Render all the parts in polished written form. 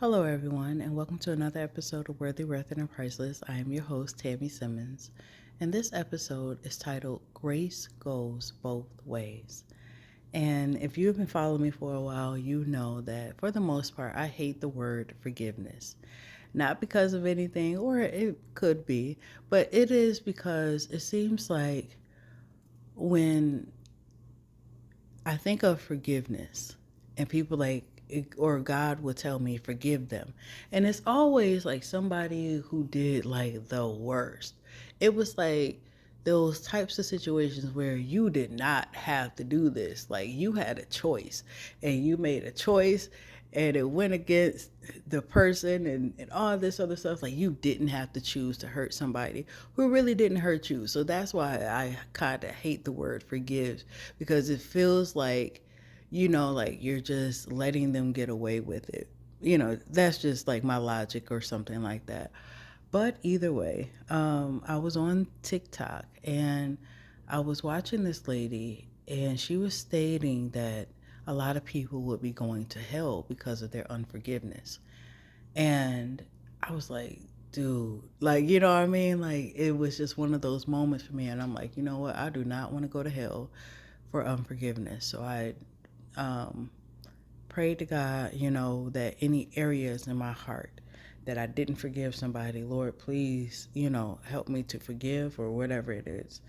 Hello, everyone, and welcome to another episode of Worthyworthitpriceless. I am your host, Tammy Simmons, and this episode is titled Grace Goes Both Ways. And if you've been following me for a while, you know that for the most part, I hate the word forgiveness. Not because of anything, or it could be, but it is because it seems like when I think of forgiveness and people or God would tell me, forgive them. And it's always like somebody who did like the worst. It was like those types of situations where you did not have to do this. Like you had a choice and you made a choice and it went against the person and all this other stuff. Like you didn't have to choose to hurt somebody who really didn't hurt you. So that's why I kind of hate the word forgive, because it feels like, like you're just letting them get away with it. That's just like my logic or something like that. But either way, I was on TikTok and I was watching this lady, and she was stating that a lot of people would be going to hell because of their unforgiveness. And I was like, dude, like, you know what I mean? Like, it was just one of those moments for me. And I'm like, you know what? I do not want to go to hell for unforgiveness. So I um, prayed to God, that any areas in my heart that I didn't forgive somebody, Lord, please, help me to forgive or whatever it is.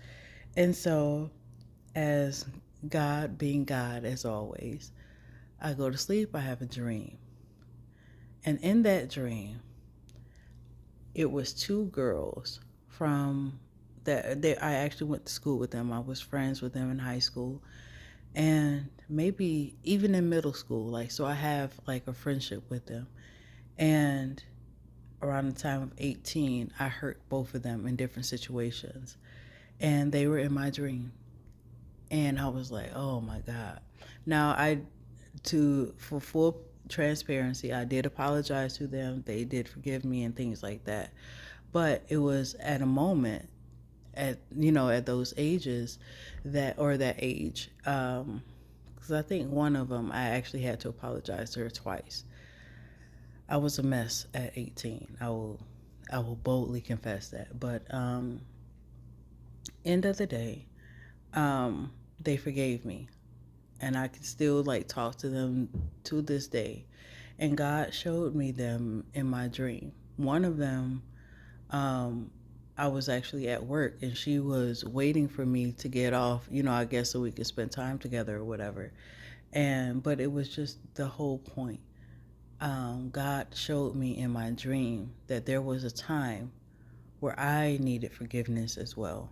And so, as God being God, as always, I go to sleep, I have a dream. And in that dream, it was two girls from I actually went to school with them. I was friends with them in high school and maybe even in middle school. Like, so I have like a friendship with them. And around the time of 18, I hurt both of them in different situations. And they were in my dream. And I was like, oh my God. Now, for full transparency, I did apologize to them. They did forgive me and things like that. But it was at a moment at those ages that age. Because I think one of them, I actually had to apologize to her twice. I was a mess at 18. I will boldly confess that. But end of the day, they forgave me, and I can still like talk to them to this day. And God showed me them in my dream. One of them, um, I was actually at work and she was waiting for me to get off, I guess so we could spend time together or whatever. But it was just the whole point. God showed me in my dream that there was a time where I needed forgiveness as well.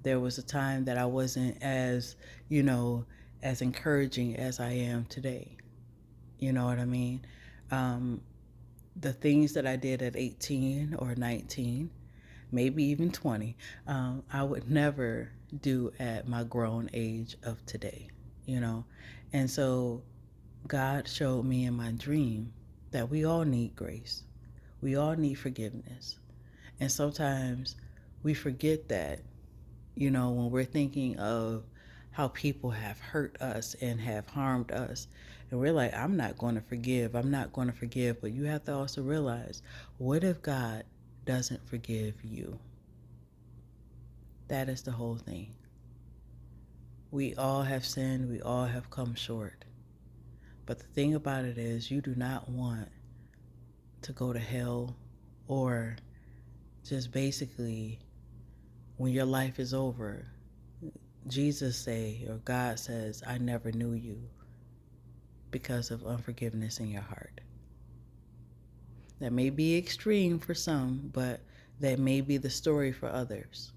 There was a time that I wasn't you know, as encouraging as I am today. You know what I mean? Um, the things that I did at 18 or 19, maybe even 20, I would never do at my grown age of today, you know? And so God showed me in my dream that we all need grace. We all need forgiveness. And sometimes we forget that, when we're thinking of how people have hurt us and have harmed us. And we're like, I'm not going to forgive. I'm not going to forgive. But you have to also realize, what if God doesn't forgive you? That is the whole thing. We all have sinned. We all have come short. But the thing about it is, you do not want to go to hell, or just basically when your life is over, Jesus say, or God says, I never knew you, because of unforgiveness in your heart. That may be extreme for some, but that may be the story for others.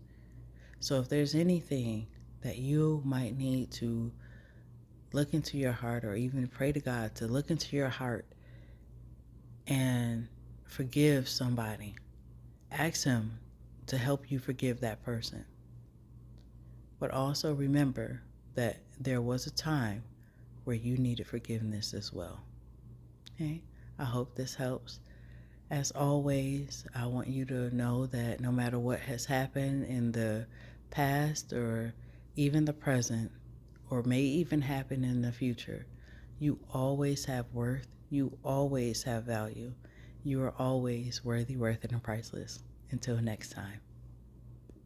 So if there's anything that you might need to look into your heart, or even pray to God to look into your heart and forgive somebody, ask Him to help you forgive that person. But also remember that there was a time where you needed forgiveness as well. Okay? I hope this helps. As always, I want you to know that no matter what has happened in the past or even the present, or may even happen in the future, you always have worth, You always have value. You are always worthy, worth, and priceless. Until next time.